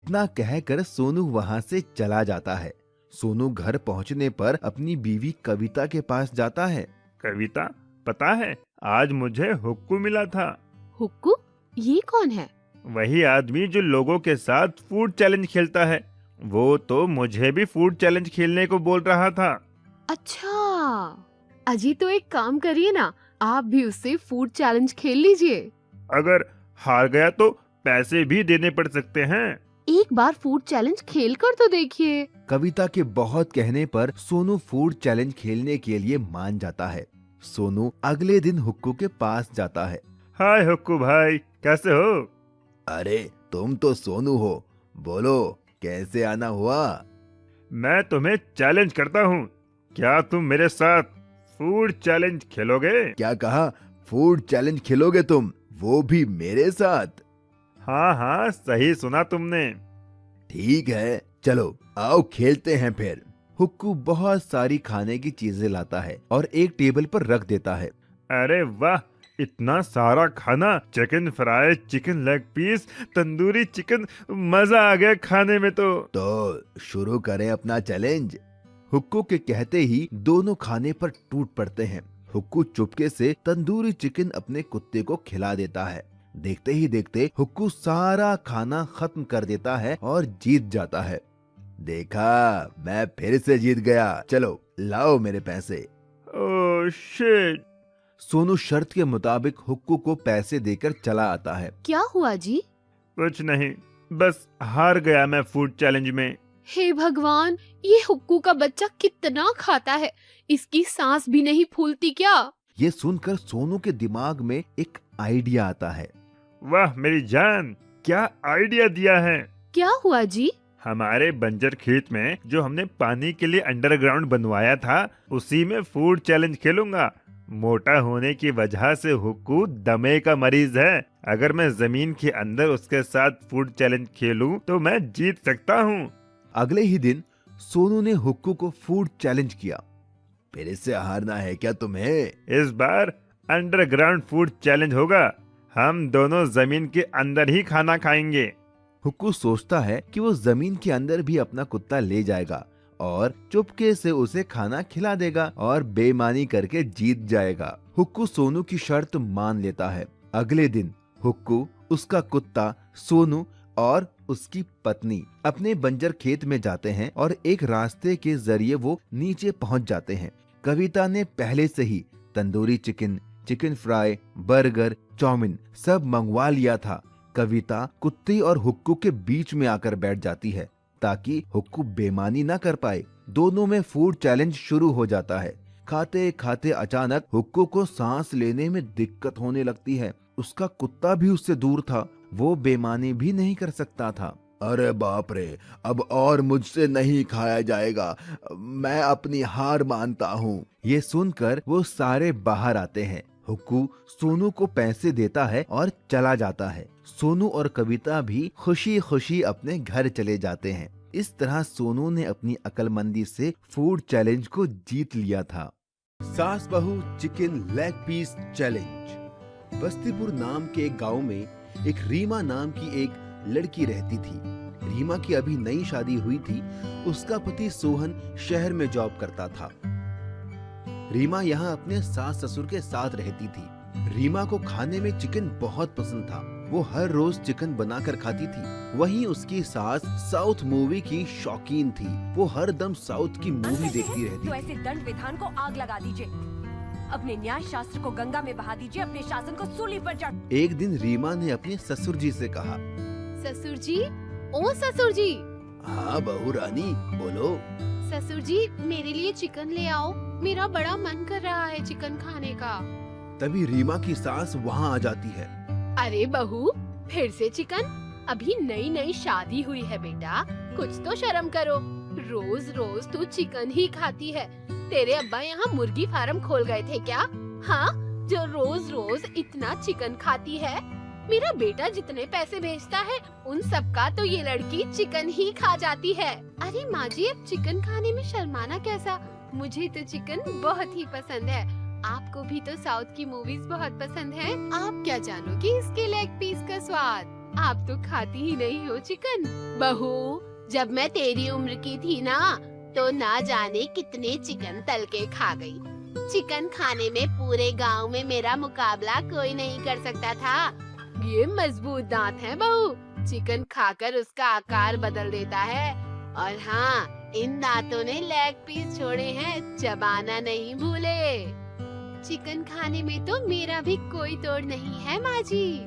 इतना कहकर सोनू वहाँ से चला जाता है। सोनू घर पहुँचने पर अपनी बीवी कविता के पास जाता है। कविता, पता है आज मुझे हुक्कू मिला था। हुक्कू? ये कौन है? वही आदमी जो लोगों के साथ फूड चैलेंज खेलता है। वो तो मुझे भी फूड चैलेंज खेलने को बोल रहा था। अच्छा, अजी तो एक काम करिए ना, आप भी उससे फूड चैलेंज खेल लीजिए। अगर हार गया तो पैसे भी देने पड़ सकते हैं। एक बार फूड चैलेंज खेल कर तो देखिए। कविता के बहुत कहने पर सोनू फूड चैलेंज खेलने के लिए मान जाता है। सोनू अगले दिन हुक्कू के पास जाता है। हाय हुक्कू भाई, कैसे हो? अरे तुम तो सोनू हो, बोलो कैसे आना हुआ? मैं तुम्हें चैलेंज करता हूँ, क्या तुम मेरे साथ फूड चैलेंज खेलोगे? क्या कहा? फूड चैलेंज खेलोगे तुम, वो भी मेरे साथ? हाँ हाँ, सही सुना तुमने। ठीक है, चलो आओ खेलते हैं फिर। हुक्कू बहुत सारी खाने की चीजें लाता है और एक टेबल पर रख देता है। अरे वाह, इतना सारा खाना! Chicken fry, chicken leg piece, tandoori chicken, मजा आ गया खाने में तो शुरू करें अपना चैलेंज। हुक्कू के कहते ही दोनों खाने पर टूट पड़ते हैं। हुक्कू चुपके से तंदूरी चिकन अपने कुत्ते को खिला देता है। देखते ही देखते हुक्कू सारा खाना खत्म कर देता है और जीत जाता है। देखा, मैं फिर से जीत गया, चलो लाओ मेरे पैसे। Oh shit! सोनू शर्त के मुताबिक हुक्कू को पैसे देकर चला आता है। क्या हुआ जी? कुछ नहीं, बस हार गया मैं फूड चैलेंज में। हे भगवान, ये हुक्कू का बच्चा कितना खाता है, इसकी सांस भी नहीं फूलती क्या? ये सुनकर सोनू के दिमाग में एक आइडिया आता है। वाह मेरी जान, क्या आइडिया दिया है! क्या हुआ जी? हमारे बंजर खेत में जो हमने पानी के लिए अंडरग्राउंड बनवाया था, उसी में फूड चैलेंज खेलूंगा। मोटा होने की वजह से हुक्कू दमे का मरीज है। अगर मैं जमीन के अंदर उसके साथ फूड चैलेंज खेलूं तो मैं जीत सकता हूँ। अगले ही दिन सोनू ने हुक्कू को फूड चैलेंज किया। फिर से हारना है क्या तुम्हें? इस बार अंडरग्राउंड फूड चैलेंज होगा। हम दोनों जमीन के अंदर ही खाना खाएंगे। हुक्कू सोचता है कि वो जमीन के अंदर भी अपना कुत्ता ले जाएगा और चुपके से उसे खाना खिला देगा और बेईमानी करके जीत जाएगा। हुक्कू सोनू की शर्त मान लेता है। अगले दिन हुक्कू, उसका कुत्ता, सोनू और उसकी पत्नी अपने बंजर खेत में जाते हैं और एक रास्ते के जरिए वो नीचे पहुंच जाते हैं। कविता ने पहले से ही tandoori chicken, chicken fry, burger, chow mein सब मंगवा लिया था। कविता कुत्ते और हुक्कू के बीच में आकर बैठ जाती है ताकि हुक्कू बेईमानी ना कर पाए। दोनों में फूड चैलेंज शुरू हो जाता है। खाते खाते अचानक हुक्कू को सांस लेने में दिक्कत होने लगती है। उसका कुत्ता भी उससे दूर था, वो बेईमानी भी नहीं कर सकता था। अरे बाप रे, अब और मुझसे नहीं खाया जाएगा, मैं अपनी हार मानता हूँ। ये सुनकर वो सारे बाहर आते हैं। हुक्कू सोनू को पैसे देता है और चला जाता है। सोनू और कविता भी खुशी खुशी अपने घर चले जाते हैं। इस तरह सोनू ने अपनी अक्लमंदी से फूड चैलेंज को जीत लिया था। सास बहू chicken leg piece challenge. Bastipur नाम के एक गांव में एक रीमा नाम की एक लड़की रहती थी। रीमा की अभी नई शादी हुई थी। उसका पति सोहन शहर में जॉब करता था। रीमा यहाँ अपने सास ससुर के साथ रहती थी। रीमा को खाने में चिकन बहुत पसंद था। वो हर रोज चिकन बनाकर खाती थी। वहीं उसकी सास साउथ मूवी की शौकीन थी। वो हर दम साउथ की मूवी देखती रहती तो थी। ऐसे दंड विधान को आग लगा दीजिए, अपने न्याय शास्त्र को गंगा में बहा दीजिए, अपने शासन को सूली पर चढ़। एक दिन रीमा ने अपने ससुर जी से कहा, ससुर जी, ओ ससुर जी। हाँ बहू रानी, बोलो। ससुर जी, मेरे लिए चिकन ले आओ, मेरा बड़ा मन कर रहा है चिकन खाने का। तभी रीमा की सास वहाँ आ जाती है। अरे बहू, फिर से चिकन? अभी नई नई शादी हुई है बेटा, कुछ तो शर्म करो। रोज रोज तू चिकन ही खाती है। तेरे अब्बा यहाँ मुर्गी फार्म खोल गए थे क्या? हाँ, जो रोज रोज इतना चिकन खाती है। मेरा बेटा जितने पैसे भेजता है उन सब का तो ये लड़की चिकन ही खा जाती है। अरे माँ जी, अब चिकन खाने में शर्माना कैसा? मुझे तो चिकन बहुत ही पसंद है। आपको भी तो साउथ की मूवीज बहुत पसंद है। आप क्या जानोगे इसके लेग पीस का स्वाद? आप तो खाती ही नहीं हो चिकन। बहू, जब मैं तेरी उम्र की थी ना जाने कितने चिकन तल के खा गई। चिकन खाने में पूरे गांव में मेरा मुकाबला कोई नहीं कर सकता था। ये मजबूत दांत हैं बहू, चिकन खाकर उसका आकार बदल देता है। और हाँ, इन दांतों ने लेग पीस छोड़े हैं, चबाना नहीं भूले। चिकन खाने में तो मेरा भी कोई तोड़ नहीं है माँ जी।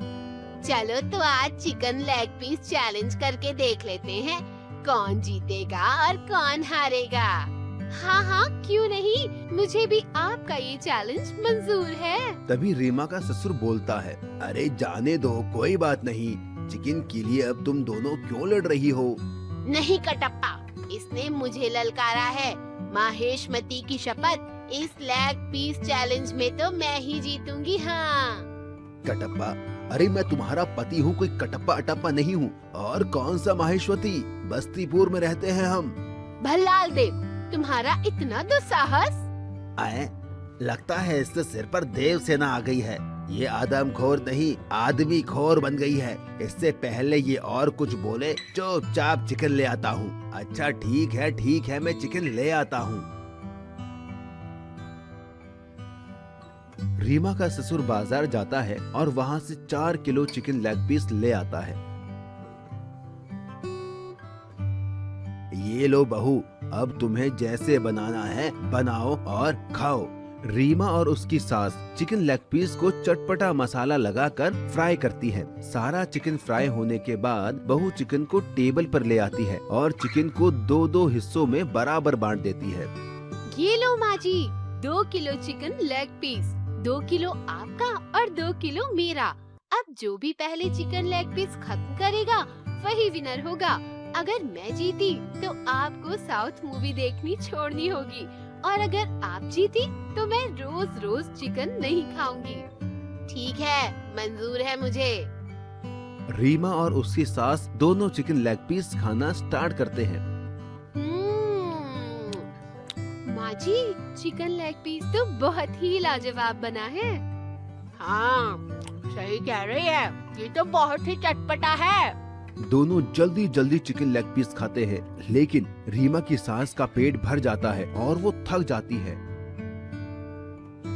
चलो तो आज चिकन लेग पीस चैलेंज करके देख लेते हैं, कौन जीतेगा और कौन हारेगा। हाँ हाँ, क्यों नहीं, मुझे भी आपका ये चैलेंज मंजूर है। तभी रीमा का ससुर बोलता है, अरे जाने दो, कोई बात नहीं। चिकन के लिए अब तुम दोनों क्यों लड़ रही हो? नहीं कटप्पा, इसने मुझे ललकारा है। माहेशमती की शपथ, इस लेग पीस चैलेंज में तो मैं ही जीतूंगी। हाँ कटप्पा, अरे मैं तुम्हारा पति हूँ, कोई कटप्पा अटप्पा नहीं हूँ। और कौन सा माहेश्वती, बस्तीपुर में रहते हैं हम। भल्लाल देव, तुम्हारा इतना दुस्साहस। आए, लगता है इससे सिर पर देव सेना आ गई है। ये आदमखोर नहीं, आदमी खोर बन गई है। इससे पहले ये और कुछ बोले, चुपचाप चिकन ले आता हूँ। अच्छा ठीक है, मैं चिकन ले आता हूँ। रीमा का ससुर बाजार जाता है और वहाँ से 4 किलो चिकन लेग पीस ले आता है। ये लो बहू, अब तुम्हें जैसे बनाना है बनाओ और खाओ। रीमा और उसकी सास चिकन लेग पीस को चटपटा मसाला लगाकर फ्राई करती है। सारा चिकन फ्राई होने के बाद बहू चिकन को टेबल पर ले आती है और चिकन को 2-2 हिस्सों में बराबर बांट देती है। ये लो माँ जी, 2 kilo chicken leg piece, 2 kilo आपका और 2 किलो मेरा। अब जो भी पहले चिकन लेग पीस खत्म करेगा वही विनर होगा। अगर मैं जीती तो आपको साउथ मूवी देखनी छोड़नी होगी, और अगर आप जीती तो मैं रोज रोज चिकन नहीं खाऊंगी। ठीक है, मंजूर है मुझे। रीमा और उसकी सास दोनों चिकन लेग पीस खाना स्टार्ट करते हैं। माँ जी, चिकन लेग पीस तो बहुत ही लाजवाब बना है। हाँ, सही कह रही है, ये तो बहुत ही चटपटा है। दोनों जल्दी जल्दी चिकन लेग पीस खाते हैं, लेकिन रीमा की सास का पेट भर जाता है और वो थक जाती है।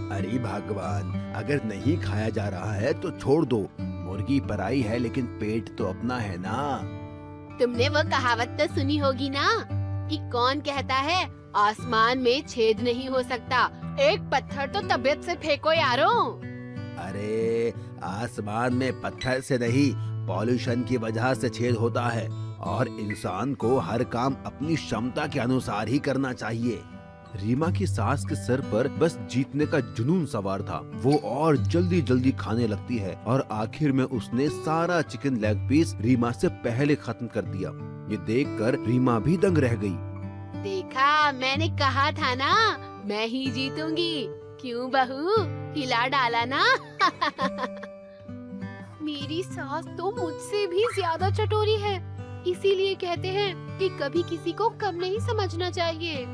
अरे भगवान, अगर नहीं खाया जा रहा है तो छोड़ दो। मुर्गी पराई है लेकिन पेट तो अपना है ना। तुमने वो कहावत तो सुनी होगी ना कि कौन कहता है आसमान में छेद नहीं हो सकता, एक पत्थर तो तबीयत से फेंको यारो। अरे आसमान में पत्थर से नहीं, पॉल्यूशन की वजह से छेद होता है, और इंसान को हर काम अपनी क्षमता के अनुसार ही करना चाहिए। रीमा की सास के सर पर बस जीतने का जुनून सवार था। वो और जल्दी जल्दी खाने लगती है और आखिर में उसने सारा चिकन लेग पीस रीमा से पहले खत्म कर दिया। ये देखकर रीमा भी दंग रह गई। देखा, मैंने कहा था ना, मैं ही जीतूंगी। क्यों बहू, हिला डाला ना। मेरी सास तो मुझसे भी ज्यादा चटोरी है, इसीलिए कहते हैं कि कभी किसी को कम नहीं समझना चाहिए।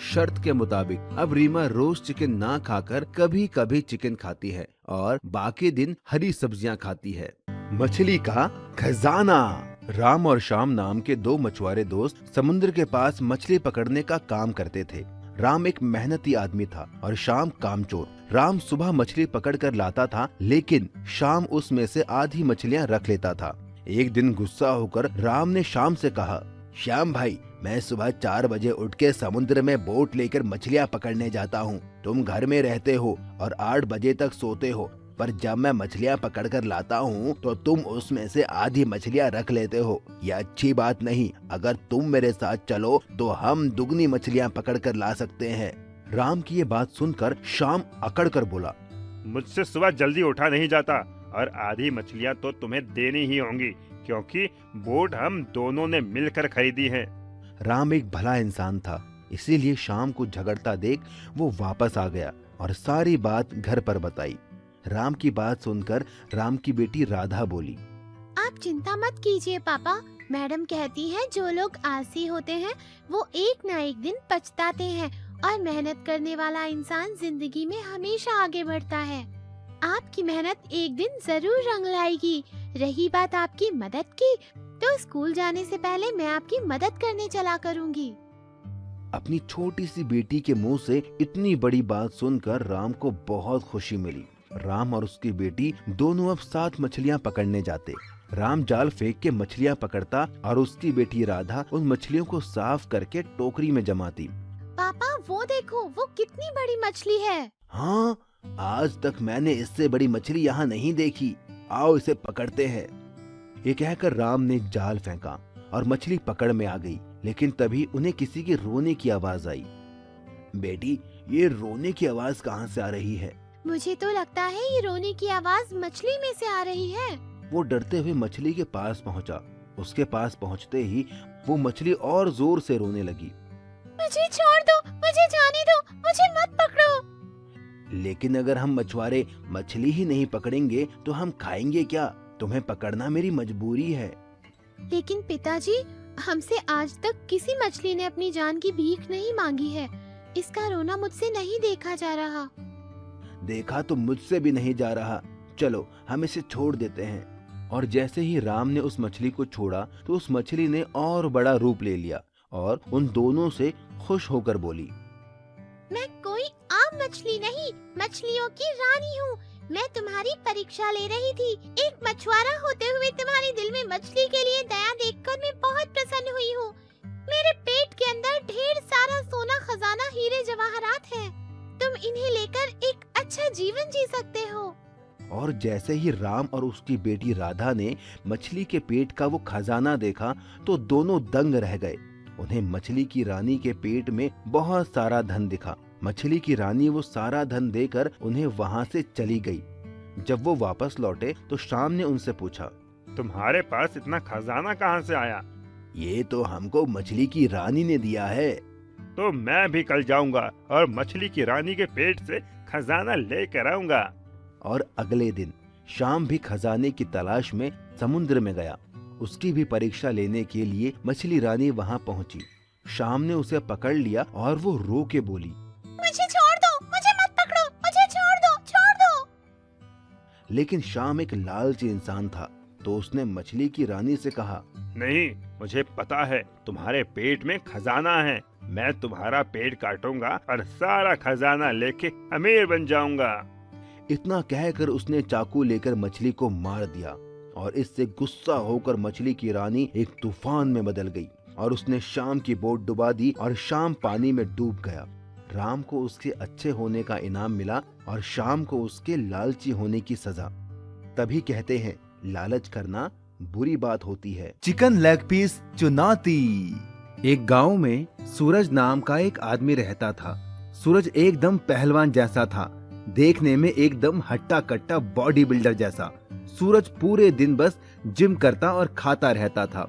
शर्त के मुताबिक अब रीमा रोज चिकन ना खाकर कभी कभी चिकन खाती है और बाकी दिन हरी सब्जियां खाती है। मछली का खजाना। राम और श्याम नाम के 2 मछुआरे दोस्त समुद्र के पास मछली पकड़ने का काम करते थे। राम एक मेहनती आदमी था और श्याम कामचोर। राम सुबह मछली पकड़ कर लाता था, लेकिन श्याम उसमें से आधी मछलियां रख लेता था। एक दिन गुस्सा होकर राम ने श्याम से कहा, श्याम भाई, मैं सुबह 4 बजे उठ के समुद्र में बोट लेकर मछलियां पकड़ने जाता हूँ। तुम घर में रहते हो और 8 बजे तक सोते हो, पर जब मैं मछलियां पकड़ कर लाता हूँ तो तुम उसमें से आधी मछलियां रख लेते हो। यह अच्छी बात नहीं। अगर तुम मेरे साथ चलो तो हम दुगनी मछलियां पकड़ कर ला सकते हैं। राम की ये बात सुनकर श्याम अकड़ कर बोला, मुझसे सुबह जल्दी उठा नहीं जाता और आधी मछलियाँ तो तुम्हें देनी ही होंगी, क्योंकि बोट हम दोनों ने मिलकर खरीदी है। राम एक भला इंसान था, इसीलिए शाम को झगड़ता देख वो वापस आ गया और सारी बात घर पर बताई। राम की बात सुनकर राम की बेटी राधा बोली, आप चिंता मत कीजिए पापा, मैडम कहती है जो लोग आलसी होते हैं वो एक न एक दिन पछताते हैं, और मेहनत करने वाला इंसान जिंदगी में हमेशा आगे बढ़ता है। आपकी मेहनत एक दिन जरूर रंग लाएगी। रही बात आपकी मदद की, तो स्कूल जाने से पहले मैं आपकी मदद करने चला करूँगी। अपनी छोटी सी बेटी के मुंह से इतनी बड़ी बात सुनकर राम को बहुत खुशी मिली। राम और उसकी बेटी दोनों अब 7 मछलियां पकड़ने जाते। राम जाल फेंक के मछलियां पकड़ता और उसकी बेटी राधा उन मछलियों को साफ करके टोकरी में जमाती। पापा वो देखो, वो कितनी बड़ी मछली है। हाँ, आज तक मैंने इससे बड़ी मछली यहाँ नहीं देखी। आओ इसे पकड़ते हैं। ये कहकर राम ने जाल फेंका और मछली पकड़ में आ गई। लेकिन तभी उन्हें किसी के रोने की आवाज आई। बेटी, ये रोने की आवाज कहाँ से आ रही है? मुझे तो लगता है ये रोने की आवाज मछली में से आ रही है। वो डरते हुए मछली के पास पहुंचा। उसके पास पहुंचते ही वो मछली और जोर से रोने लगी। मुझे छोड़ दो, मुझे जाने दो, मुझे मत पकड़ो। लेकिन अगर हम मछुआरे मछली ही नहीं पकड़ेंगे तो हम खाएंगे क्या? तुम्हें पकड़ना मेरी मजबूरी है। लेकिन पिताजी, हमसे आज तक किसी मछली ने अपनी जान की भीख नहीं मांगी है। इसका रोना मुझसे नहीं देखा जा रहा। देखा तो मुझसे भी नहीं जा रहा। चलो हम इसे छोड़ देते हैं। और जैसे ही राम ने उस मछली को छोड़ा तो उस मछली ने और बड़ा रूप ले लिया और उन दोनों से खुश होकर बोली, मैं कोई आम मछली नहीं, मछलियों की रानी हूँ। मैं तुम्हारी परीक्षा ले रही थी। एक मछुआरा होते हुए तुम्हारे दिल में मछली के लिए दया देखकर मैं बहुत प्रसन्न हुई हूँ। मेरे पेट के अंदर ढेर सारा सोना, खजाना, हीरे जवाहरात है। तुम इन्हें लेकर एक अच्छा जीवन जी सकते हो। और जैसे ही राम और उसकी बेटी राधा ने मछली के पेट का वो खजाना देखा तो दोनों दंग रह गए। उन्हें मछली की रानी के पेट में बहुत सारा धन दिखा। मछली की रानी वो सारा धन देकर उन्हें वहाँ से चली गई। जब वो वापस लौटे तो शाम ने उनसे पूछा, तुम्हारे पास इतना खजाना कहाँ से आया? ये तो हमको मछली की रानी ने दिया है। तो मैं भी कल जाऊंगा और मछली की रानी के पेट से खजाना लेकर आऊंगा। और अगले दिन शाम भी खजाने की तलाश में समुद्र में गया। उसकी भी परीक्षा लेने के लिए मछली रानी वहाँ पहुँची। शाम ने उसे पकड़ लिया और वो रो के बोली, मुझे छोड़ दो, मुझे मत पकड़ो, मुझे छोड़ दो, छोड़ दो। लेकिन शाम एक लालची इंसान था तो उसने मछली की रानी से कहा, नहीं, मुझे पता है तुम्हारे पेट में खजाना है। मैं तुम्हारा पेट काटूंगा और सारा खजाना लेके अमीर बन जाऊंगा। इतना कहकर उसने चाकू लेकर मछली को मार दिया और इससे गुस्सा होकर मछली की रानी एक तूफान में बदल गई और उसने शाम की बोट डुबा दी और शाम पानी में डूब गया। राम को उसके अच्छे होने का इनाम मिला और शाम को उसके लालची होने की सजा। तभी कहते हैं, लालच करना बुरी बात होती है। चिकन लेग पीस चुनौती। एक गांव में सूरज नाम का एक आदमी रहता था। सूरज एकदम पहलवान जैसा था, देखने में एकदम हट्टा कट्टा बॉडी बिल्डर जैसा। सूरज पूरे दिन बस जिम करता और खाता रहता था।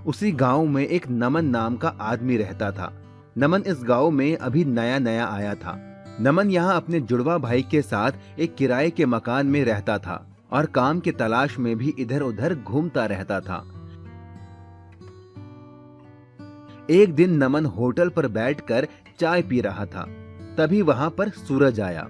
उसी गांव में एक नमन नाम का आदमी रहता था। नमन इस गांव में अभी नया नया आया था। नमन यहाँ अपने जुड़वा भाई के साथ एक किराए के मकान में रहता था और काम की तलाश में भी इधर उधर घूमता रहता था। एक दिन नमन होटल पर बैठकर चाय पी रहा था। तभी वहां पर सूरज आया।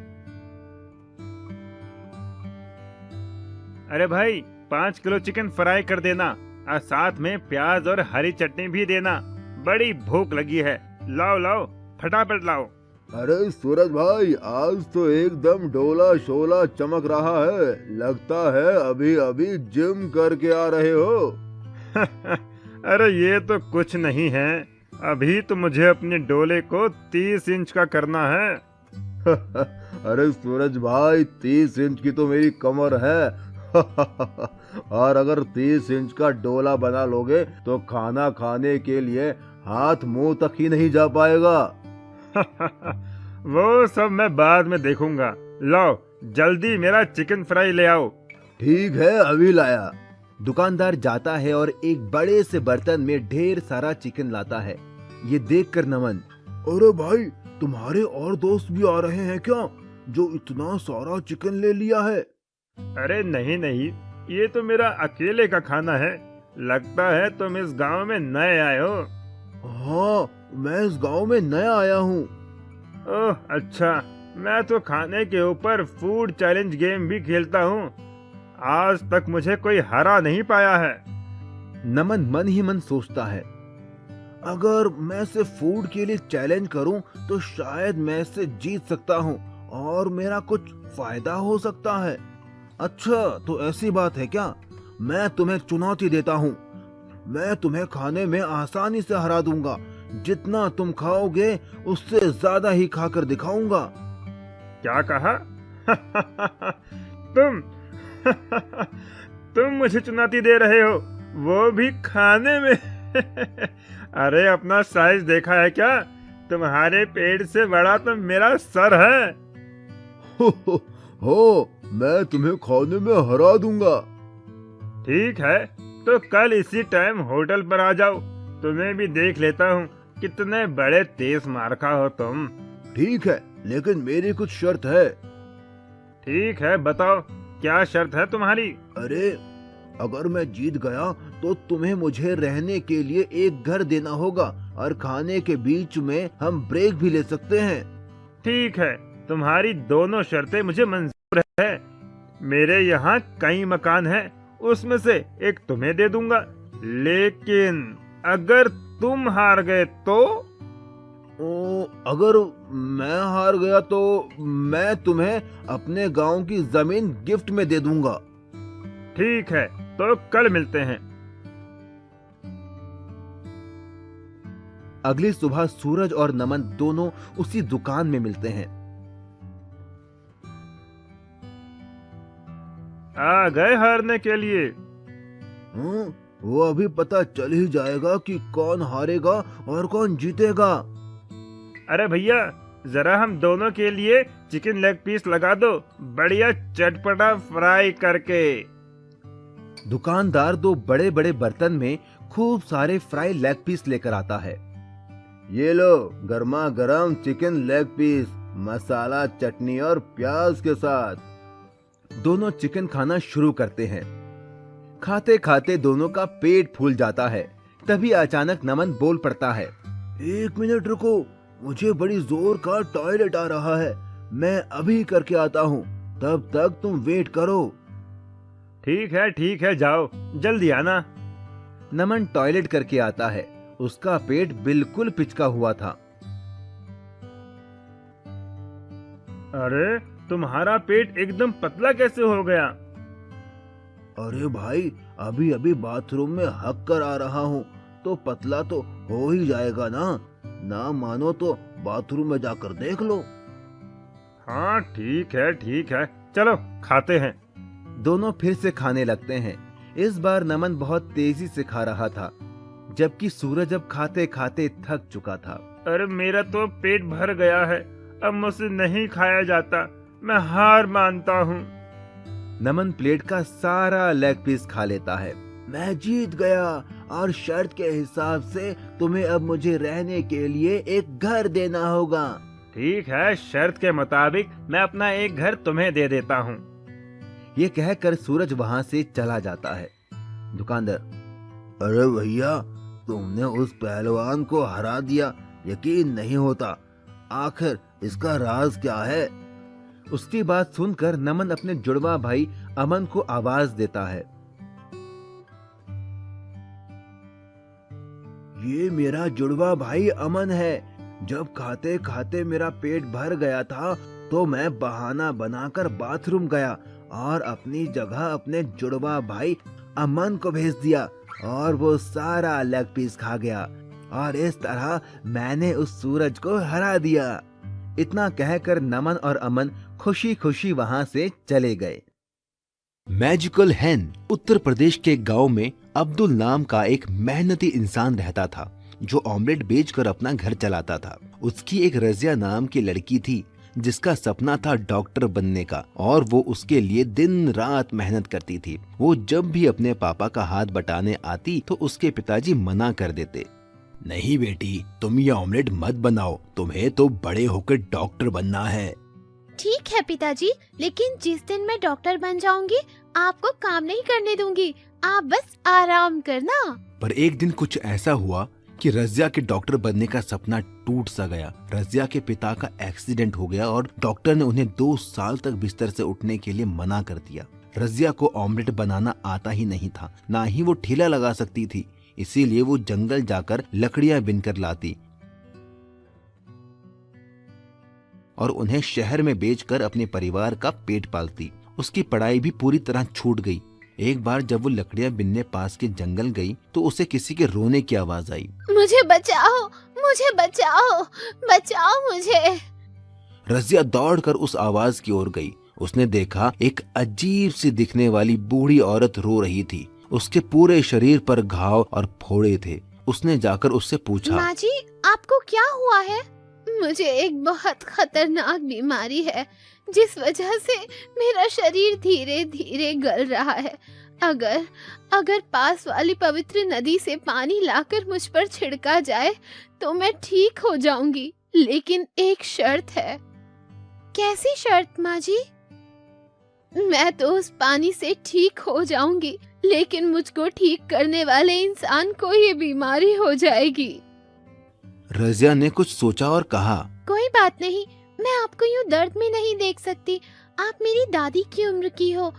अरे भाई, 5 किलो चिकन फ्राई कर देना और साथ में प्याज और हरी चटनी भी देना। बड़ी भूख लगी है। लाओ लाओ, फटाफट लाओ। अरे सूरज भाई, आज तो एकदम डोला शोला चमक रहा है। लगता है अभी अभी जिम करके आ रहे हो। अरे ये तो कुछ नहीं है। अभी तो मुझे अपने डोले को 30 इंच का करना है। अरे सूरज भाई, 30 इंच की तो मेरी कमर है। और अगर 30 इंच का डोला बना लोगे तो खाना खाने के लिए हाथ मुंह तक ही नहीं जा पाएगा। वो सब मैं बाद में देखूंगा। लाओ जल्दी मेरा चिकन फ्राई ले आओ। ठीक है, अभी लाया। दुकानदार जाता है और एक बड़े से बर्तन में ढेर सारा चिकन लाता है। ये देखकर नमन, अरे भाई, तुम्हारे और दोस्त भी आ रहे हैं क्या, जो इतना सारा चिकन ले लिया है? अरे नहीं नहीं, ये तो मेरा अकेले का खाना है। लगता है तुम इस गांव में नए आए हो। हाँ, मैं इस गांव में नया आया हूँ। ओह अच्छा, मैं तो खाने के ऊपर फूड चैलेंज गेम भी खेलता हूँ। आज तक मुझे कोई हरा नहीं पाया है। नमन मन ही मन सोचता है, अगर मैं सिर्फ फूड के लिए चैलेंज करूं तो शायद मैं इससे जीत सकता हूं और मेरा कुछ फायदा हो सकता है। अच्छा, तो ऐसी बात है क्या? मैं तुम्हें चुनौती देता हूं। मैं तुम्हें खाने में आसानी से हरा दूंगा। जितना तुम खाओगे उससे ज्यादा ही खाकर दिखाऊंगा। क्या कहा? तुम तुम मुझे चुनौती दे रहे हो, वो भी खाने में? अरे अपना साइज देखा है क्या? तुम्हारे पेट से बड़ा तो मेरा सर है। हो, मैं तुम्हें खाने में हरा दूंगा। ठीक है, तो कल इसी टाइम होटल पर आ जाओ। तुम्हें भी देख लेता हूँ कितने बड़े तेज मारखा हो तुम। ठीक है, लेकिन मेरी कुछ शर्त है। ठीक है, बताओ क्या शर्त है तुम्हारी? अरे, अगर मैं जीत गया तो तुम्हें मुझे रहने के लिए एक घर देना होगा और खाने के बीच में हम ब्रेक भी ले सकते हैं। ठीक है, तुम्हारी दोनों शर्तें मुझे मंजूर है। मेरे यहाँ कई मकान हैं, उसमें से एक तुम्हें दे दूंगा, लेकिन अगर तुम हार गए तो? अगर मैं हार गया तो मैं तुम्हें अपने गांव की जमीन गिफ्ट में दे दूंगा। ठीक है, तो कल मिलते हैं। अगली सुबह सूरज और नमन दोनों उसी दुकान में मिलते हैं। आ गए हारने के लिए? वो अभी पता चल ही जाएगा कि कौन हारेगा और कौन जीतेगा। अरे भैया, जरा हम दोनों के लिए चिकन लेग पीस लगा दो, बढ़िया चटपटा फ्राई करके। दुकानदार दो बड़े बड़े बर्तन में खूब सारे फ्राई लेग पीस लेकर आता है। ये लो, गर्मा गर्म चिकन लेग पीस, मसाला, चटनी और प्याज के साथ। दोनों चिकन खाना शुरू करते हैं। खाते खाते दोनों का पेट फूल जाता है। तभी अचानक नमन बोल पड़ता है, 1 मिनट रुको, मुझे बड़ी जोर का टॉयलेट आ रहा है, मैं अभी करके आता हूँ, तब तक तुम वेट करो। ठीक है, जाओ, जल्दी आना। नमन टॉयलेट करके आता है। उसका पेट बिल्कुल पिचका हुआ था। अरे, तुम्हारा पेट एकदम पतला कैसे हो गया? अरे भाई, अभी अभी बाथरूम में हक कर आ रहा हूँ, तो पतला तो हो ही जाएगा ना मानो तो बाथरूम में जाकर देख लो। हाँ, ठीक है, चलो खाते हैं। दोनों फिर से खाने लगते हैं। इस बार नमन बहुत तेजी से खा रहा था, जबकि सूरज अब खाते खाते थक चुका था। अरे मेरा तो पेट भर गया है, अब मुझसे नहीं खाया जाता, मैं हार मानता हूँ। नमन प्लेट का सारा लेग पीस खा लेता है। मैं जीत गया और शर्त के हिसाब से तुम्हें अब मुझे रहने के लिए एक घर देना होगा। ठीक है, शर्त के मुताबिक मैं अपना एक घर तुम्हें दे देता हूँ। ये कहकर सूरज वहाँ से चला जाता है। दुकानदार, अरे भैया, तुमने उस पहलवान को हरा दिया, यकीन नहीं होता। आखिर इसका राज क्या है? उसकी बात सुनकर नमन अपने जुड़वा भाई अमन को आवाज देता है। ये मेरा जुड़वा भाई अमन है। जब खाते खाते मेरा पेट भर गया था तो मैं बहाना बनाकर बाथरूम गया और अपनी जगह अपने जुड़वा भाई अमन को भेज दिया और वो सारा लेग पीस खा गया और इस तरह मैंने उस सूरज को हरा दिया। इतना कहकर नमन और अमन खुशी खुशी वहां से चले गए। मैजिकल हैन। उत्तर प्रदेश के गांव में अब्दुल नाम का एक मेहनती इंसान रहता था जो ऑमलेट बेचकर अपना घर चलाता था। उसकी एक रजिया नाम की लड़की थी जिसका सपना था डॉक्टर बनने का और वो उसके लिए दिन रात मेहनत करती थी। वो जब भी अपने पापा का हाथ बटाने आती तो उसके पिताजी मना कर देते। नहीं बेटी, तुम ये ऑमलेट मत बनाओ, तुम्हें तो बड़े होकर डॉक्टर बनना है। ठीक है पिताजी, लेकिन जिस दिन मैं डॉक्टर बन जाऊंगी आपको काम नहीं करने दूंगी, आप बस आराम करना। पर एक दिन कुछ ऐसा हुआ कि रजिया के डॉक्टर बनने का सपना टूट सा गया। रजिया के पिता का एक्सीडेंट हो गया और डॉक्टर ने उन्हें 2 साल तक बिस्तर से उठने के लिए मना कर दिया। रजिया को ऑमलेट बनाना आता ही नहीं था, ना ही वो ठेला लगा सकती थी। इसीलिए वो जंगल जाकर लकड़ियां बिनकर लाती और उन्हें शहर में बेचकर अपने परिवार का पेट पालती। उसकी पढ़ाई भी पूरी तरह छूट गई। एक बार जब वो लकड़ियां बिनने पास के जंगल गई तो उसे किसी के रोने की आवाज आई। मुझे बचाओ, मुझे बचाओ, बचाओ मुझे। रजिया दौड़कर उस आवाज की ओर गई। उसने देखा एक अजीब सी दिखने वाली बूढ़ी औरत रो रही थी। उसके पूरे शरीर पर घाव और फोड़े थे। उसने जाकर उससे पूछा, माँ जी, आपको क्या हुआ है? मुझे एक बहुत खतरनाक बीमारी है जिस वजह से मेरा शरीर धीरे धीरे गल रहा है। अगर पास वाली पवित्र नदी से पानी लाकर मुझ पर छिड़का जाए तो मैं ठीक हो जाऊंगी, लेकिन एक शर्त है। कैसी शर्त माँ जी? मैं तो उस पानी से ठीक हो जाऊंगी, लेकिन मुझको ठीक करने वाले इंसान को ये बीमारी हो जाएगी। रजिया ने कुछ सोचा और कहा, कोई बात नहीं, मैं आपको यूँ दर्द में नहीं देख सकती। आप मेरी दादी की उम्र की हो,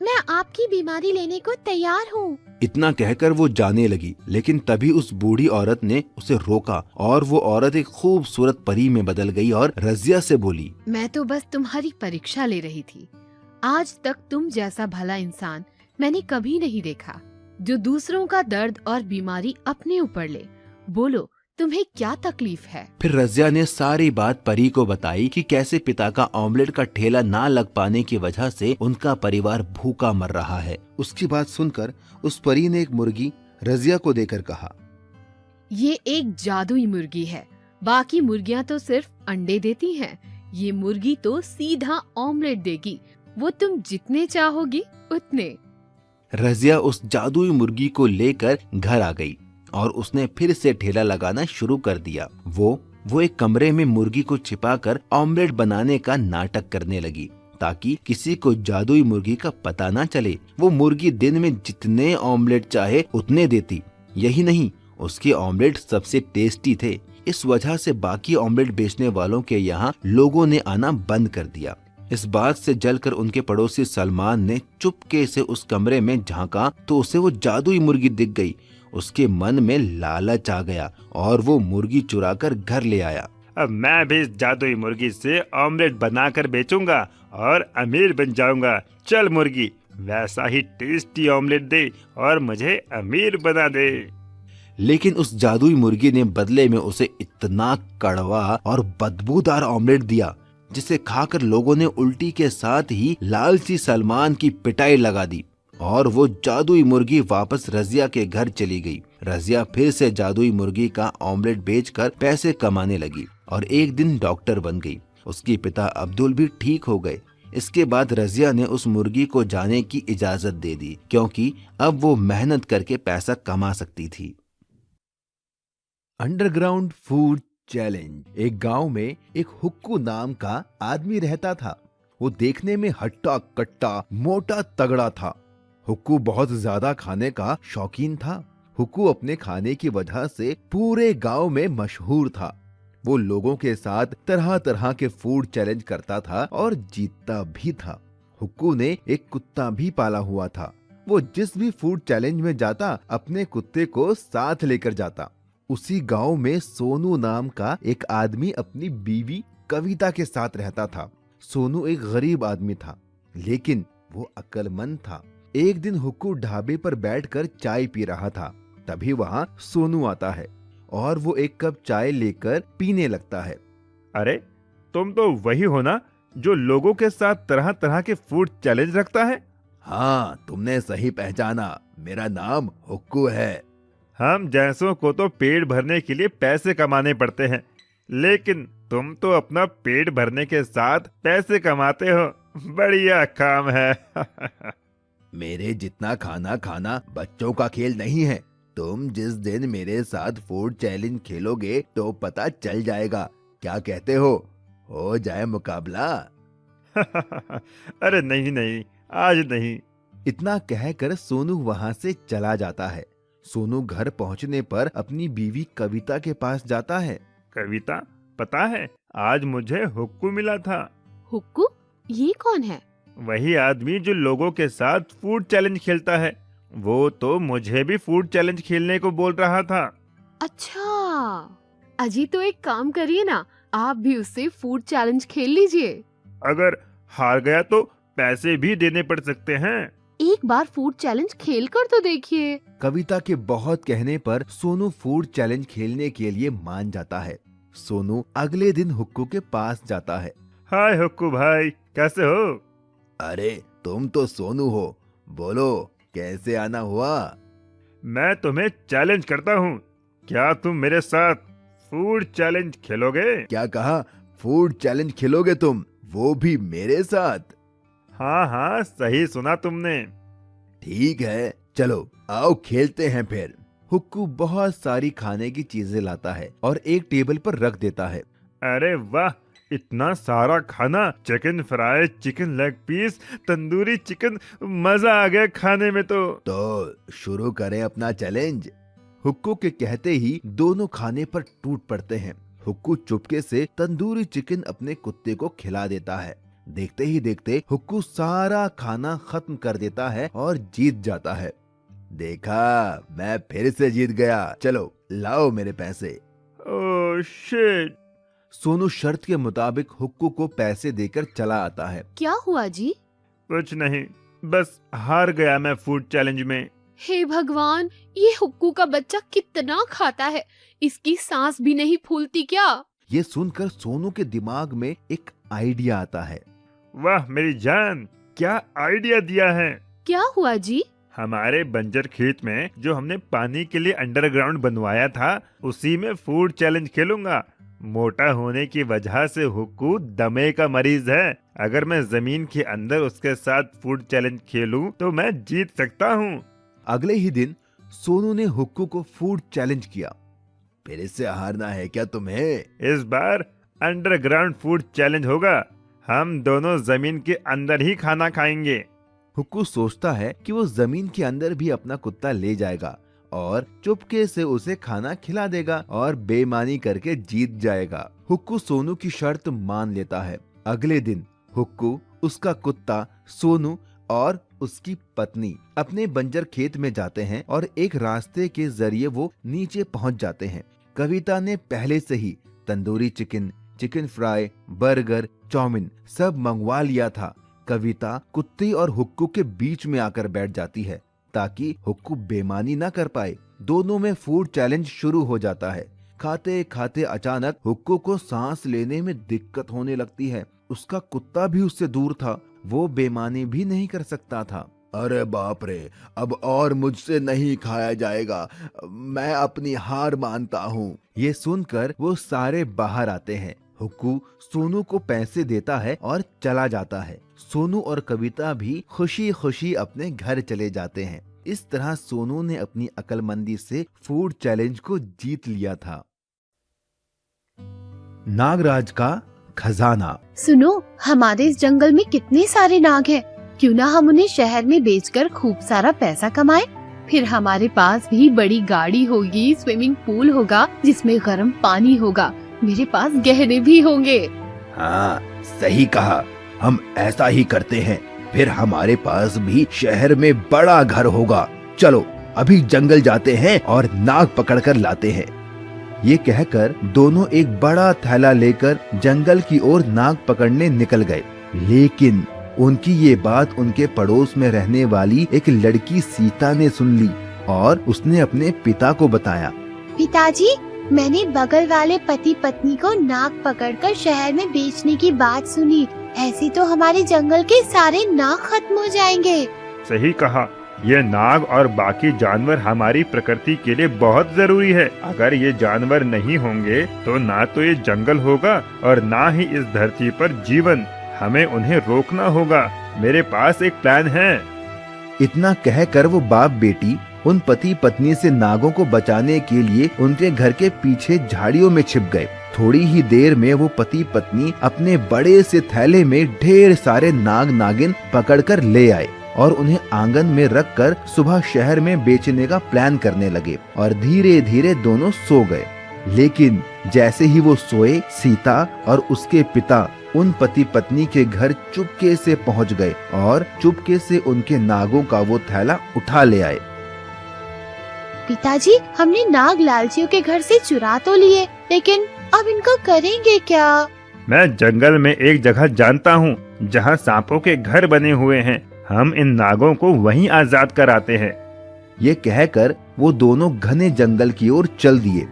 मैं आपकी बीमारी लेने को तैयार हूँ। इतना कहकर वो जाने लगी, लेकिन तभी उस बूढ़ी औरत ने उसे रोका और वो औरत एक खूबसूरत परी में बदल गई और रजिया से बोली, मैं तो बस तुम्हारी परीक्षा ले रही थी। आज तक तुम जैसा भला इंसान मैंने कभी नहीं देखा, जो दूसरों का दर्द और बीमारी अपने ऊपर ले। बोलो, तुम्हें क्या तकलीफ है? फिर रजिया ने सारी बात परी को बताई कि कैसे पिता का ऑमलेट का ठेला ना लग पाने की वजह से उनका परिवार भूखा मर रहा है। उसकी बात सुनकर उस परी ने एक मुर्गी रजिया को देकर कहा, ये एक जादुई मुर्गी है। बाकी मुर्गियां तो सिर्फ अंडे देती हैं, ये मुर्गी तो सीधा ऑमलेट देगी। वो तुम जितने चाहोगी उतने। रजिया उस जादुई मुर्गी को लेकर घर आ गई और उसने फिर से ठेला लगाना शुरू कर दिया। वो एक कमरे में मुर्गी को छिपाकर ऑमलेट बनाने का नाटक करने लगी ताकि किसी को जादुई मुर्गी का पता ना चले। वो मुर्गी दिन में जितने ऑमलेट चाहे उतने देती। यही नहीं, उसके ऑमलेट सबसे टेस्टी थे। इस वजह से बाकी ऑमलेट बेचने वालों के यहाँ लोगों ने आना बंद कर दिया। इस बात से जलकर उनके पड़ोसी सलमान ने चुपके से उस कमरे में झांका तो उसे वो जादुई मुर्गी दिख गई। उसके मन में लालच आ गया और वो मुर्गी चुराकर घर ले आया। अब मैं भी इस जादुई मुर्गी से ऑमलेट बनाकर बेचूंगा और अमीर बन जाऊंगा। चल मुर्गी, वैसा ही टेस्टी ऑमलेट दे और मुझे अमीर बना दे। लेकिन उस जादुई मुर्गी ने बदले में उसे इतना कड़वा और बदबूदार ऑमलेट दिया जिसे खाकर लोगों ने उल्टी के साथ ही लालची सलमान की पिटाई लगा दी और वो जादुई मुर्गी वापस रजिया के घर चली गई। रजिया फिर से जादुई मुर्गी का ऑमलेट बेचकर पैसे कमाने लगी और एक दिन डॉक्टर बन गई। उसके पिता अब्दुल भी ठीक हो गए। इसके बाद रजिया ने उस मुर्गी को जाने की इजाजत दे दी क्योंकि अब वो मेहनत करके पैसा कमा सकती थी। Underground food challenge. एक गांव में एक हुक्कू नाम का आदमी रहता था। वो देखने में हट्टा कट्टा मोटा तगड़ा था। हुक्कू बहुत ज्यादा खाने का शौकीन था। हुक्कू अपने खाने की वजह से पूरे गांव में मशहूर था। वो लोगों के साथ तरह तरह के फूड चैलेंज करता था और जीतता भी था। हुक्कू ने एक कुत्ता भी पाला हुआ था। वो जिस भी फूड चैलेंज में जाता अपने कुत्ते को साथ लेकर जाता। उसी गांव में सोनू नाम का एक आदमी अपनी बीवी कविता के साथ रहता था। सोनू एक गरीब आदमी था, लेकिन वो अक्लमंद था। एक दिन हुक्कू ढाबे पर बैठकर चाय पी रहा था। तभी वहाँ सोनू आता है और वो एक कप चाय लेकर पीने लगता है। अरे, तुम तो वही हो ना जो लोगों के साथ तरह तरह के फूड चैलेंज रखता है? हाँ, तुमने सही पहचाना। मेरा नाम हुक्कू है। हम जैसों को तो पेट भरने के लिए पैसे कमाने पड़ते हैं, लेकिन तुम तो अपना पेट भरने के साथ पैसे कमाते हो। बढ़िया काम है। मेरे जितना खाना खाना बच्चों का खेल नहीं है। तुम जिस दिन मेरे साथ फूड चैलेंज खेलोगे तो पता चल जाएगा। क्या कहते हो जाए मुकाबला? अरे नहीं नहीं, आज नहीं। इतना कहकर सोनू वहाँ से चला जाता है। सोनू घर पहुँचने पर अपनी बीवी कविता के पास जाता है। कविता, पता है आज मुझे हुक्कू मिला था। हुक्कू? ये कौन है? वही आदमी जो लोगों के साथ फूड चैलेंज खेलता है, वो तो मुझे भी फूड चैलेंज खेलने को बोल रहा था। अच्छा, अजी तो एक काम करिए ना, आप भी उससे फूड चैलेंज खेल लीजिए। अगर हार गया तो पैसे भी देने पड़ सकते हैं। एक बार फूड चैलेंज खेल कर तो देखिए। कविता के बहुत कहने पर सोनू फूड चैलेंज खेलने के लिए मान जाता है। सोनू अगले दिन हुक्कू के पास जाता है। हाय हुक्कू भाई, कैसे हो? अरे तुम तो सोनू हो, बोलो कैसे आना हुआ? मैं तुम्हें चैलेंज करता हूँ, क्या तुम मेरे साथ फूड चैलेंज खेलोगे? क्या कहा? फूड चैलेंज खेलोगे तुम, वो भी मेरे साथ? हाँ हाँ, सही सुना तुमने। ठीक है, चलो आओ खेलते हैं फिर। हुक्कू बहुत सारी खाने की चीजें लाता है और एक टेबल पर रख देता है। अरे वाह, इतना सारा खाना! Chicken fry, chicken leg piece, tandoori chicken, मजा आ गया खाने में तो शुरू करें अपना चैलेंज। हुक्कू के कहते ही दोनों खाने पर टूट पड़ते हैं। हुक्कू चुपके से तंदूरी चिकन अपने कुत्ते को खिला देता है। देखते ही देखते हुक्कू सारा खाना खत्म कर देता है और जीत जाता है। देखा, मैं फिर से जीत गया, चलो लाओ मेरे पैसे। Oh shit! सोनू शर्त के मुताबिक हुक्कू को पैसे देकर चला आता है। क्या हुआ जी? कुछ नहीं, बस हार गया मैं फूड चैलेंज में। हे भगवान, ये हुक्कू का बच्चा कितना खाता है, इसकी सांस भी नहीं फूलती क्या? ये सुनकर सोनू के दिमाग में एक आइडिया आता है। वाह मेरी जान, क्या आइडिया दिया है! क्या हुआ जी? हमारे बंजर खेत में जो हमने पानी के लिए अंडरग्राउंड बनवाया था, उसी में फूड चैलेंज खेलूंगा। मोटा होने की वजह से हुक्कू दमे का मरीज है। अगर मैं जमीन के अंदर उसके साथ फूड चैलेंज खेलूं तो मैं जीत सकता हूँ। अगले ही दिन सोनू ने हुक्कू को फूड चैलेंज किया। फिर से हारना है क्या तुम्हें? इस बार अंडरग्राउंड फूड चैलेंज होगा, हम दोनों जमीन के अंदर ही खाना खाएंगे। हुक्कू सोचता है कि वो जमीन के अंदर भी अपना कुत्ता ले जाएगा और चुपके से उसे खाना खिला देगा और बेईमानी करके जीत जाएगा। हुक्कू सोनू की शर्त मान लेता है। अगले दिन हुक्कू, उसका कुत्ता, सोनू और उसकी पत्नी अपने बंजर खेत में जाते हैं और एक रास्ते के जरिए वो नीचे पहुंच जाते हैं। कविता ने पहले से ही tandoori chicken, chicken fry, burger, chow mein सब मंगवा लिया था। कविता कुत्ते और हुक्कू के बीच में आकर बैठ जाती है ताकि हुक्कू बेईमानी ना कर पाए। दोनों में फूड चैलेंज शुरू हो जाता है। खाते खाते अचानक हुक्कू को सांस लेने में दिक्कत होने लगती है। उसका कुत्ता भी उससे दूर था, वो बेईमानी भी नहीं कर सकता था। अरे बाप रे, अब और मुझसे नहीं खाया जाएगा, मैं अपनी हार मानता हूँ। ये सुनकर वो सारे बाहर आते हैं। हुक्कू सोनू को पैसे देता है और चला जाता है। सोनू और कविता भी खुशी खुशी अपने घर चले जाते हैं। इस तरह सोनू ने अपनी अक्लमंदी से फूड चैलेंज को जीत लिया था। नागराज का खजाना। सुनो, हमारे इस जंगल में कितने सारे नाग हैं, क्यों ना हम उन्हें शहर में बेचकर खूब सारा पैसा कमाएं? फिर हमारे पास भी बड़ी गाड़ी होगी, स्विमिंग पूल होगा जिसमें गर्म पानी होगा, मेरे पास गहने भी होंगे। हाँ, सही कहा, हम ऐसा ही करते हैं। फिर हमारे पास भी शहर में बड़ा घर होगा। चलो अभी जंगल जाते हैं और नाग पकड़कर लाते हैं। ये कहकर दोनों एक बड़ा थैला लेकर जंगल की ओर नाग पकड़ने निकल गए। लेकिन उनकी ये बात उनके पड़ोस में रहने वाली एक लड़की सीता ने सुन ली और उसने अपने पिता को बताया। पिताजी, मैंने बगल वाले पति पत्नी को नाग पकड़कर शहर में बेचने की बात सुनी। ऐसे तो हमारे जंगल के सारे नाग खत्म हो जाएंगे। सही कहा, ये नाग और बाकी जानवर हमारी प्रकृति के लिए बहुत जरूरी है। अगर ये जानवर नहीं होंगे तो ना तो ये जंगल होगा और ना ही इस धरती पर जीवन। हमें उन्हें रोकना होगा। मेरे पास एक प्लान है। इतना कहकर वो बाप बेटी उन पति पत्नी से नागों को बचाने के लिए उनके घर के पीछे झाड़ियों में छिप गए। थोड़ी ही देर में वो पति पत्नी अपने बड़े से थैले में ढेर सारे नाग नागिन पकड़कर ले आए और उन्हें आंगन में रखकर सुबह शहर में बेचने का प्लान करने लगे और धीरे धीरे दोनों सो गए। लेकिन जैसे ही वो सोए, सीता और उसके पिता उन पति पत्नी के घर चुपके से पहुंच गए और चुपके से उनके नागों का वो थैला उठा ले आए। पिताजी, हमने नाग लालचियों के घर से चुरा तो लिए, लेकिन अब इनको करेंगे क्या? मैं जंगल में एक जगह जानता हूँ जहाँ सांपों के घर बने हुए हैं। हम इन नागों को वहीं आजाद कराते हैं। ये कहकर वो दोनों घने जंगल की ओर चल दिए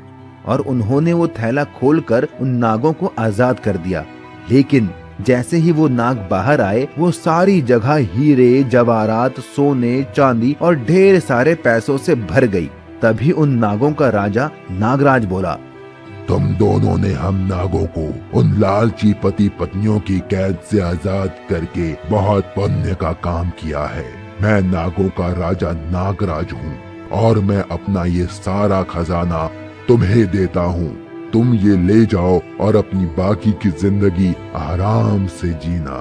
और उन्होंने वो थैला खोलकर उन नागों को आजाद कर दिया। लेकिन जैसे ही वो नाग बाहर आए, वो सारी जगह हीरे, जवाहरात, सोने, चांदी और ढेर सारे पैसों से भर गई। तभी उन नागों का राजा नागराज बोला, तुम दोनों ने हम नागों को उन लालची पति पत्नियों की कैद से आजाद करके बहुत पुण्य का काम किया है। मैं नागों का राजा नागराज हूँ और मैं अपना ये सारा खजाना तुम्हें देता हूँ। तुम ये ले जाओ और अपनी बाकी की जिंदगी आराम से जीना।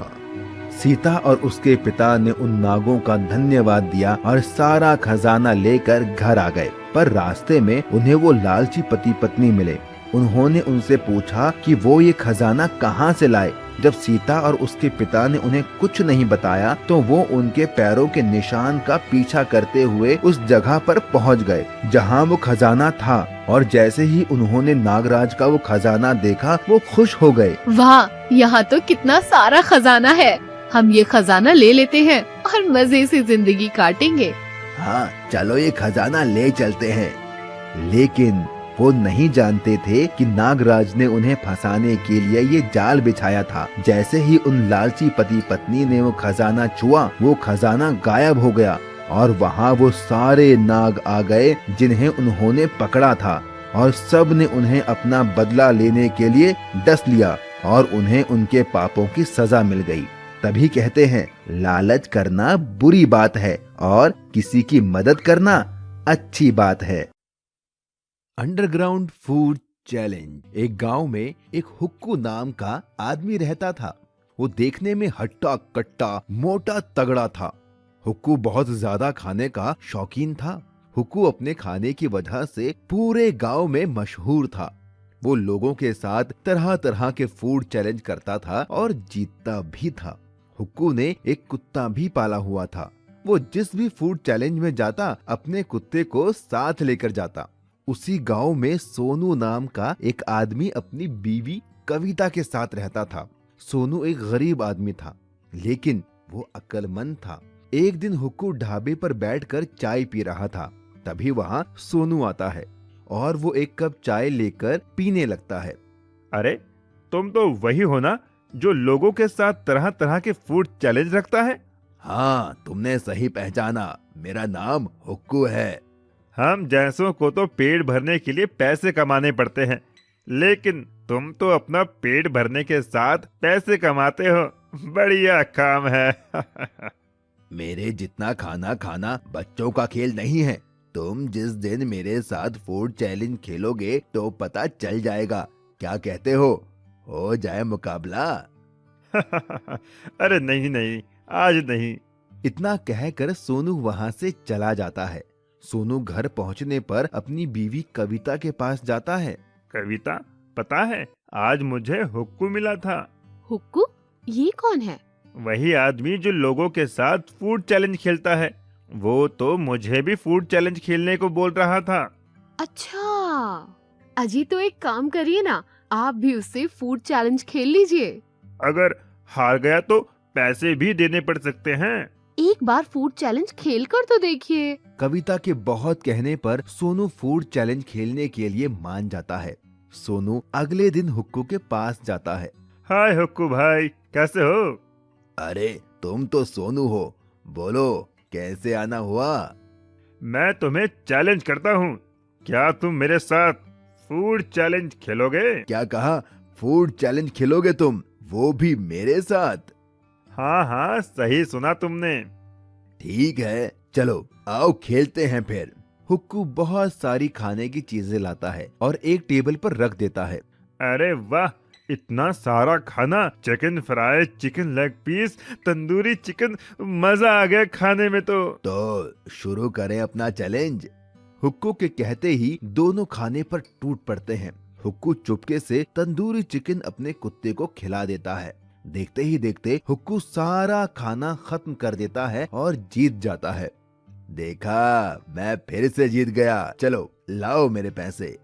सीता और उसके पिता ने उन नागों का धन्यवाद दिया और सारा खजाना लेकर घर आ गए। पर रास्ते में उन्हें वो लालची पति पत्नी मिले। उन्होंने उनसे पूछा कि वो ये खजाना कहाँ से लाए। जब सीता और उसके पिता ने उन्हें कुछ नहीं बताया तो वो उनके पैरों के निशान का पीछा करते हुए उस जगह पर पहुँच गए जहाँ वो खजाना था। और जैसे ही उन्होंने नागराज का वो खजाना देखा, वो खुश हो गए। वाह, यहाँ तो कितना सारा खजाना है। हम ये खजाना ले लेते हैं और मजे से जिंदगी काटेंगे। हाँ, चलो ये खजाना ले चलते हैं। लेकिन वो नहीं जानते थे कि नागराज ने उन्हें फंसाने के लिए ये जाल बिछाया था। जैसे ही उन लालची पति पत्नी ने वो खजाना छुआ, वो खजाना गायब हो गया और वहाँ वो सारे नाग आ गए जिन्हें उन्होंने पकड़ा था। और सब ने उन्हें अपना बदला लेने के लिए डस लिया और उन्हें उनके पापों की सजा मिल गई। तभी कहते हैं, लालच करना बुरी बात है और किसी की मदद करना अच्छी बात है। Underground food challenge. एक गांव में एक हुक्कू नाम का आदमी रहता था। वो देखने में हट्टा कट्टा मोटा तगड़ा था। हुक्कू बहुत ज्यादा खाने का शौकीन था। हुक्कू अपने खाने की वजह से पूरे गांव में मशहूर था। वो लोगों के साथ तरह तरह के फूड चैलेंज करता था और जीतता भी था। हुक्कू ने एक कुत्ता भी पाला हुआ था। वो जिस भी फूड चैलेंज में जाता, अपने कुत्ते को साथ लेकर जाता। उसी गांव में सोनू नाम का एक आदमी अपनी बीवी कविता के साथ रहता था। सोनू एक गरीब आदमी था, लेकिन वो अक्लमंद था। एक दिन हुक्कू ढाबे पर बैठकर चाय पी रहा था। तभी वहाँ सोनू आता है और वो एक कप चाय लेकर पीने लगता है। अरे, तुम तो वही हो ना जो लोगों के साथ तरह तरह के फूड चैलेंज रखता है? हाँ, तुमने सही पहचाना। मेरा नाम हुक्कू है। हम जैसों को तो पेट भरने के लिए पैसे कमाने पड़ते हैं, लेकिन तुम तो अपना पेट भरने के साथ पैसे कमाते हो। बढ़िया काम है। मेरे जितना खाना खाना बच्चों का खेल नहीं है। तुम जिस दिन मेरे साथ फूड चैलेंज खेलोगे तो पता चल जाएगा। क्या कहते हो जाए मुकाबला? अरे नहीं नहीं, आज नहीं। इतना कहकर सोनू वहाँ से चला जाता है। सोनू घर पहुँचने पर अपनी बीवी कविता के पास जाता है। कविता, पता है आज मुझे हुक्कू मिला था। हुक्कू? ये कौन है? वही आदमी जो लोगों के साथ फूड चैलेंज खेलता है। वो तो मुझे भी फूड चैलेंज खेलने को बोल रहा था। अच्छा, अजी तो एक काम करिए ना, आप भी उससे फूड चैलेंज खेल लीजिए। अगर हार गया तो पैसे भी देने पड़ सकते हैं। एक बार फूड चैलेंज खेल कर तो देखिए। कविता के बहुत कहने पर सोनू फूड चैलेंज खेलने के लिए मान जाता है। सोनू अगले दिन हुक्कू के पास जाता है। हाय हुक्कू भाई, कैसे हो? अरे, तुम तो सोनू हो। बोलो, कैसे आना हुआ? मैं तुम्हें चैलेंज करता हूँ। क्या तुम मेरे साथ फूड चैलेंज खेलोगे? क्या कहा? फूड चैलेंज खेलोगे तुम, वो भी मेरे साथ? हाँ हाँ, सही सुना तुमने। ठीक है, चलो आओ खेलते हैं फिर। हुक्कू बहुत सारी खाने की चीजें लाता है और एक टेबल पर रख देता है। अरे वाह, इतना सारा खाना! Chicken fry, chicken leg piece, tandoori chicken, मजा आ गया खाने में तो शुरू करें अपना चैलेंज। हुक्कू के कहते ही दोनों खाने पर टूट पड़ते हैं। हुक्कू चुपके से तंदूरी चिकन अपने कुत्ते को खिला देता है देखते ही देखते हुक्कू सारा खाना खत्म कर देता है और जीत जाता है। देखा, मैं फिर से जीत गया। चलो लाओ मेरे पैसे।